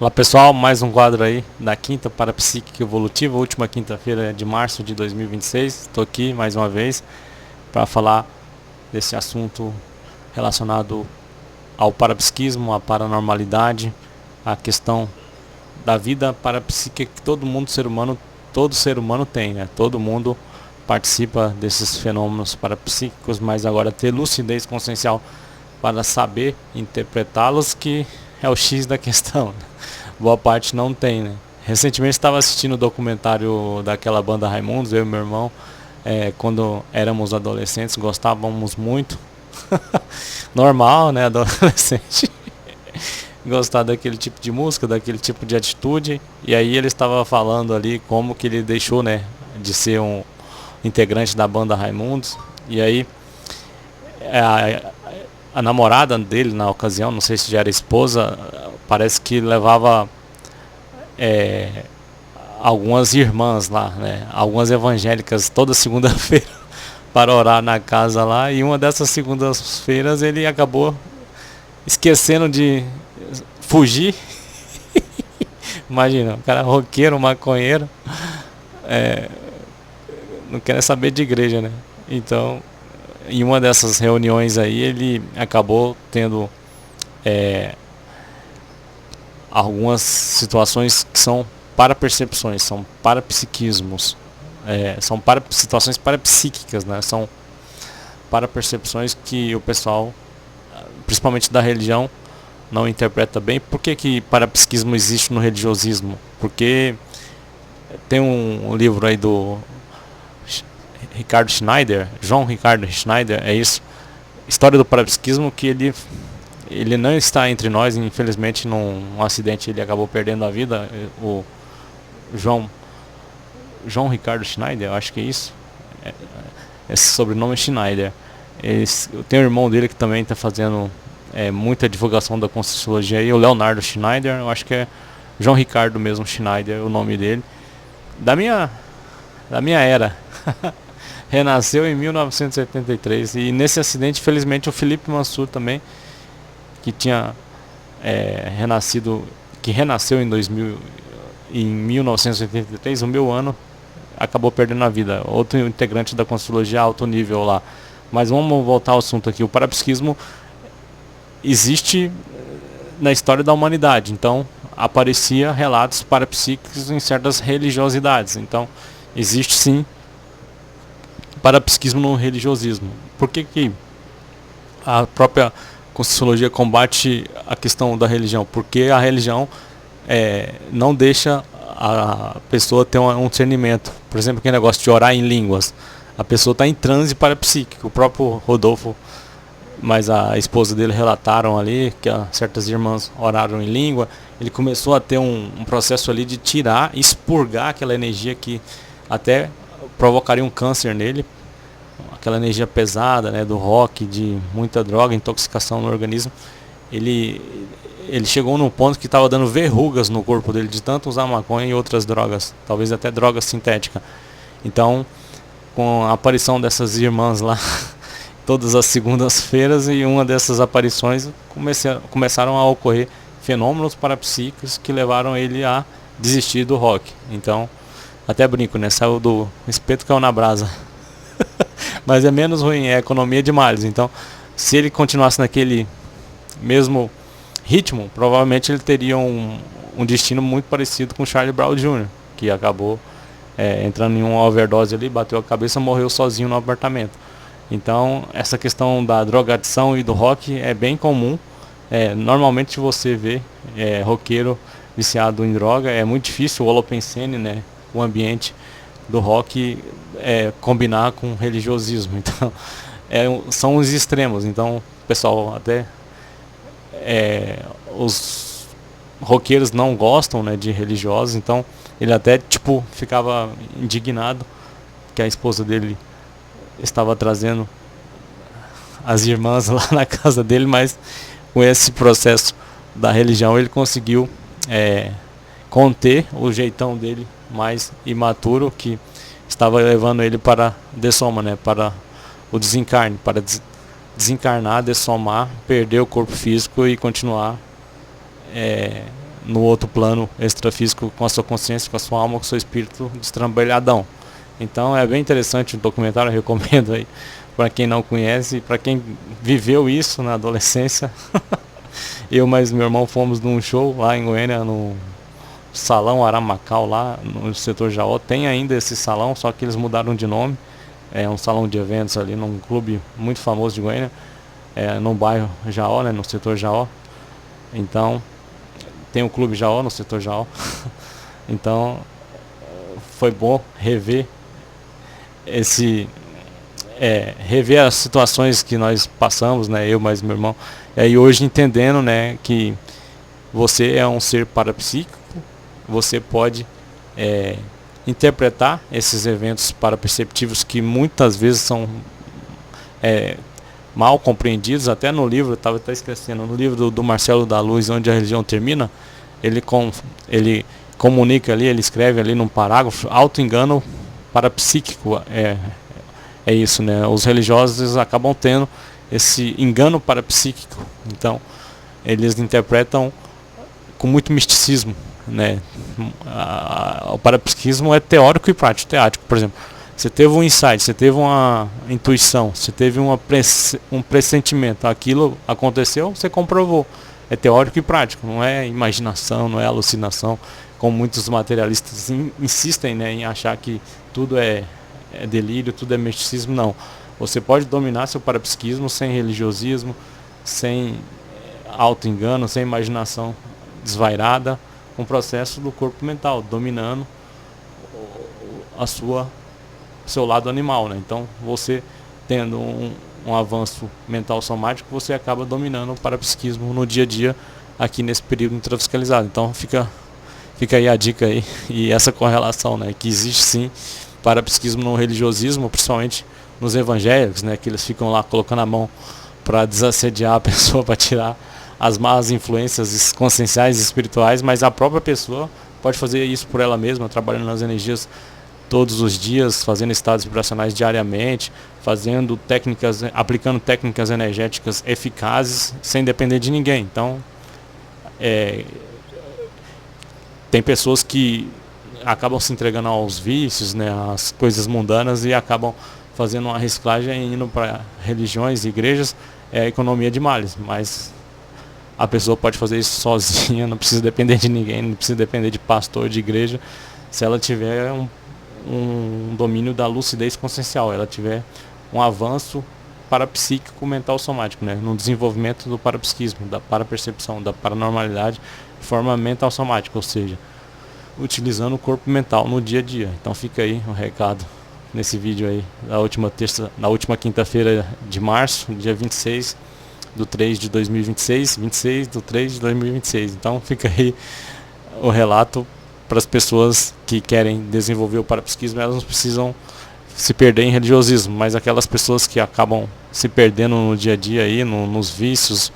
Olá pessoal, mais um quadro aí da Quinta Parapsíquica Evolutiva, última quinta-feira de março de 2026. Estou aqui mais uma vez para falar desse assunto relacionado ao parapsiquismo, à paranormalidade, à questão da vida parapsíquica que todo ser humano tem, né? Todo mundo participa desses fenômenos parapsíquicos, mas agora ter lucidez consciencial para saber interpretá-los que é o X da questão. Boa parte não tem, né? Recentemente estava assistindo o documentário daquela banda Raimundos, eu e meu irmão, quando éramos adolescentes, gostávamos muito. Normal, né? Adolescente. Gostar daquele tipo de música, daquele tipo de atitude. E aí ele estava falando ali como que ele deixou, né, de ser um integrante da banda Raimundos. E aí a namorada dele na ocasião, não sei se já era esposa, parece que levava algumas irmãs lá, né, algumas evangélicas toda segunda-feira para orar na casa lá, e uma dessas segundas-feiras ele acabou esquecendo de fugir. Imagina, o cara roqueiro, maconheiro, não quer saber de igreja, né? Então, em uma dessas reuniões aí, ele acabou tendo algumas situações que são parapercepções, são parapsiquismos, são situações parapsíquicas, né? São parapercepções que o pessoal, principalmente da religião, não interpreta bem. Por que parapsiquismo existe no religiosismo? Porque tem um livro aí do Ricardo Schneider, João Ricardo Schneider, é isso, História do Parapsiquismo, que ele não está entre nós, infelizmente num acidente ele acabou perdendo a vida, o João Ricardo Schneider, eu acho que é isso, esse sobrenome é Schneider. Tem um irmão dele que também está fazendo muita divulgação da Conscienciologia aí, o Leonardo Schneider, eu acho que é João Ricardo mesmo Schneider, o nome dele, da minha era. Renasceu em 1973, e nesse acidente, felizmente, o Felipe Mansur também, que tinha renasceu em 1983, o meu ano, acabou perdendo a vida. Outro integrante da Conscienciologia alto nível lá. Mas vamos voltar ao assunto aqui. O parapsiquismo existe na história da humanidade, então aparecia relatos parapsíquicos em certas religiosidades. Então existe sim parapsiquismo no religiosismo. Por que a própria Conscienciologia combate a questão da religião? Porque a religião não deixa a pessoa ter um discernimento. Por exemplo, aquele negócio de orar em línguas. A pessoa está em transe parapsíquico. O próprio Rodolfo, mas a esposa dele relataram ali que certas irmãs oraram em língua. Ele começou a ter um processo ali de tirar, expurgar aquela energia que até provocaria um câncer nele, aquela energia pesada, né, do rock, de muita droga, intoxicação no organismo. Ele chegou num ponto que estava dando verrugas no corpo dele de tanto usar maconha e outras drogas, talvez até droga sintética. Então, com a aparição dessas irmãs lá todas as segundas-feiras, e uma dessas aparições começaram a ocorrer fenômenos parapsíquicos que levaram ele a desistir do rock. Então, até brinco, né? Saiu do espeto, caiu na brasa. Mas é menos ruim, é economia de males. Então, se ele continuasse naquele mesmo ritmo, provavelmente ele teria um destino muito parecido com Charlie Brown Jr., que acabou entrando em uma overdose ali, bateu a cabeça, morreu sozinho no apartamento. Então, essa questão da drogadição e do rock é bem comum. Normalmente você vê roqueiro viciado em droga, é muito difícil o holopensene, né, o ambiente do rock combinar com religiosismo. Então, são os extremos. Então, pessoal, até os roqueiros não gostam, né, de religiosos. Então, ele até ficava indignado que a esposa dele estava trazendo as irmãs lá na casa dele, mas com esse processo da religião ele conseguiu conter o jeitão dele mais imaturo, que estava levando ele para a dessoma, né, para o desencarne, para desencarnar, dessomar, perder o corpo físico e continuar no outro plano extrafísico com a sua consciência, com a sua alma, com o seu espírito destrambelhadão. Então é bem interessante o documentário, eu recomendo aí para quem não conhece, para quem viveu isso na adolescência. Eu mais meu irmão fomos num show lá em Goiânia, no Salão Aramacau, lá no setor Jaó. Tem ainda esse salão, só que eles mudaram de nome. É um salão de eventos ali num clube muito famoso de Goiânia, no bairro Jaó, né, no setor Jaó. Então, tem o clube Jaó no setor Jaó. Então, foi bom rever rever as situações que nós passamos, né, eu mais meu irmão. E hoje entendendo, né, que você é um ser parapsíquico, você pode interpretar esses eventos paraperceptivos que muitas vezes são mal compreendidos. Até no livro, eu estava até esquecendo, no livro do Marcelo da Luz, Onde a Religião Termina, ele comunica ali, ele escreve ali num parágrafo, auto-engano parapsíquico, é isso, né? Os religiosos acabam tendo esse engano parapsíquico, então eles interpretam com muito misticismo, né? O parapsiquismo é teórico e prático. Teático, por exemplo, você teve um insight, você teve uma intuição, você teve um pressentimento, aquilo aconteceu, você comprovou. É teórico e prático, não é imaginação, não é alucinação, como muitos materialistas insistem, né, em achar que tudo é delírio, tudo é misticismo. Não. Você pode dominar seu parapsiquismo sem religiosismo, sem auto-engano, sem imaginação desvairada, com o processo do corpo mental, dominando seu lado animal, né? Então, você tendo um avanço mental somático, você acaba dominando o parapsiquismo no dia a dia, aqui nesse período intrafiscalizado. Então, fica aí a dica aí, e essa correlação, né? Que existe sim parapsiquismo no religiosismo, principalmente nos evangélicos, né? Que eles ficam lá colocando a mão para desassediar a pessoa, para tirar as más influências conscienciais e espirituais, mas a própria pessoa pode fazer isso por ela mesma, trabalhando nas energias todos os dias, fazendo estados vibracionais diariamente, aplicando técnicas energéticas eficazes, sem depender de ninguém. Então, tem pessoas que acabam se entregando aos vícios, né, às coisas mundanas, e acabam fazendo uma reciclagem e indo para religiões e igrejas, é a economia de males, mas a pessoa pode fazer isso sozinha, não precisa depender de ninguém, não precisa depender de pastor, de igreja, se ela tiver um domínio da lucidez consciencial, ela tiver um avanço parapsíquico mental somático, né, no desenvolvimento do parapsiquismo, da parapercepção, da paranormalidade de forma mental somática, ou seja, utilizando o corpo mental no dia a dia. Então fica aí o recado nesse vídeo aí na última quinta-feira de março, dia 26/3 de 2026, 26/3 de 2026. Então fica aí o relato para as pessoas que querem desenvolver o parapsiquismo. Elas não precisam se perder em religiosismo, mas aquelas pessoas que acabam se perdendo no dia a dia aí, nos vícios,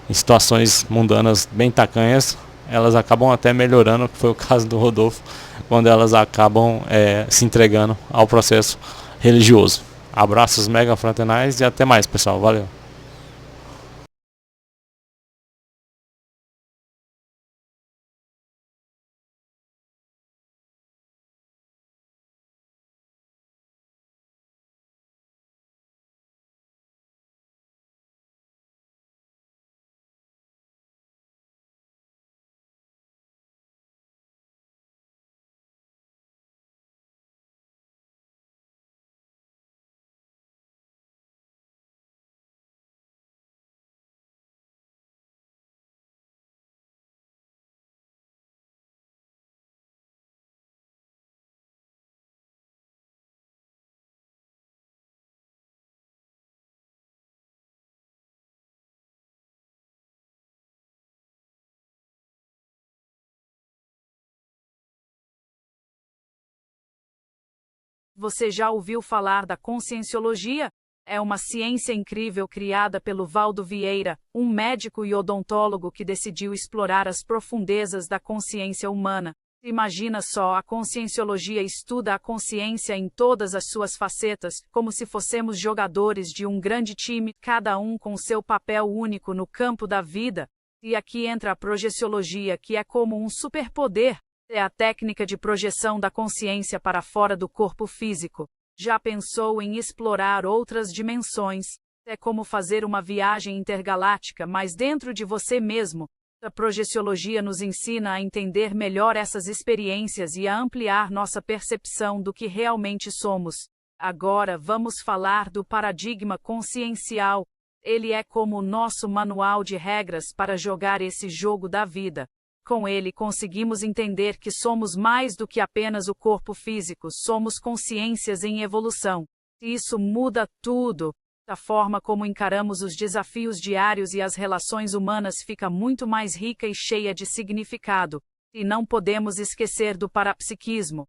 em situações mundanas bem tacanhas, elas acabam até melhorando, que foi o caso do Rodolfo, quando elas acabam se entregando ao processo religioso. Abraços mega fraternais e até mais, pessoal. Valeu! Você já ouviu falar da conscienciologia? É uma ciência incrível criada pelo Valdo Vieira, um médico e odontólogo que decidiu explorar as profundezas da consciência humana. Imagina só, a conscienciologia estuda a consciência em todas as suas facetas, como se fossemos jogadores de um grande time, cada um com seu papel único no campo da vida. E aqui entra a projeciologia, que é como um superpoder. É a técnica de projeção da consciência para fora do corpo físico. Já pensou em explorar outras dimensões? É como fazer uma viagem intergaláctica, mas dentro de você mesmo. A projeciologia nos ensina a entender melhor essas experiências e a ampliar nossa percepção do que realmente somos. Agora vamos falar do paradigma consciencial. Ele é como o nosso manual de regras para jogar esse jogo da vida. Com ele conseguimos entender que somos mais do que apenas o corpo físico, somos consciências em evolução. Isso muda tudo. A forma como encaramos os desafios diários e as relações humanas fica muito mais rica e cheia de significado. E não podemos esquecer do parapsiquismo.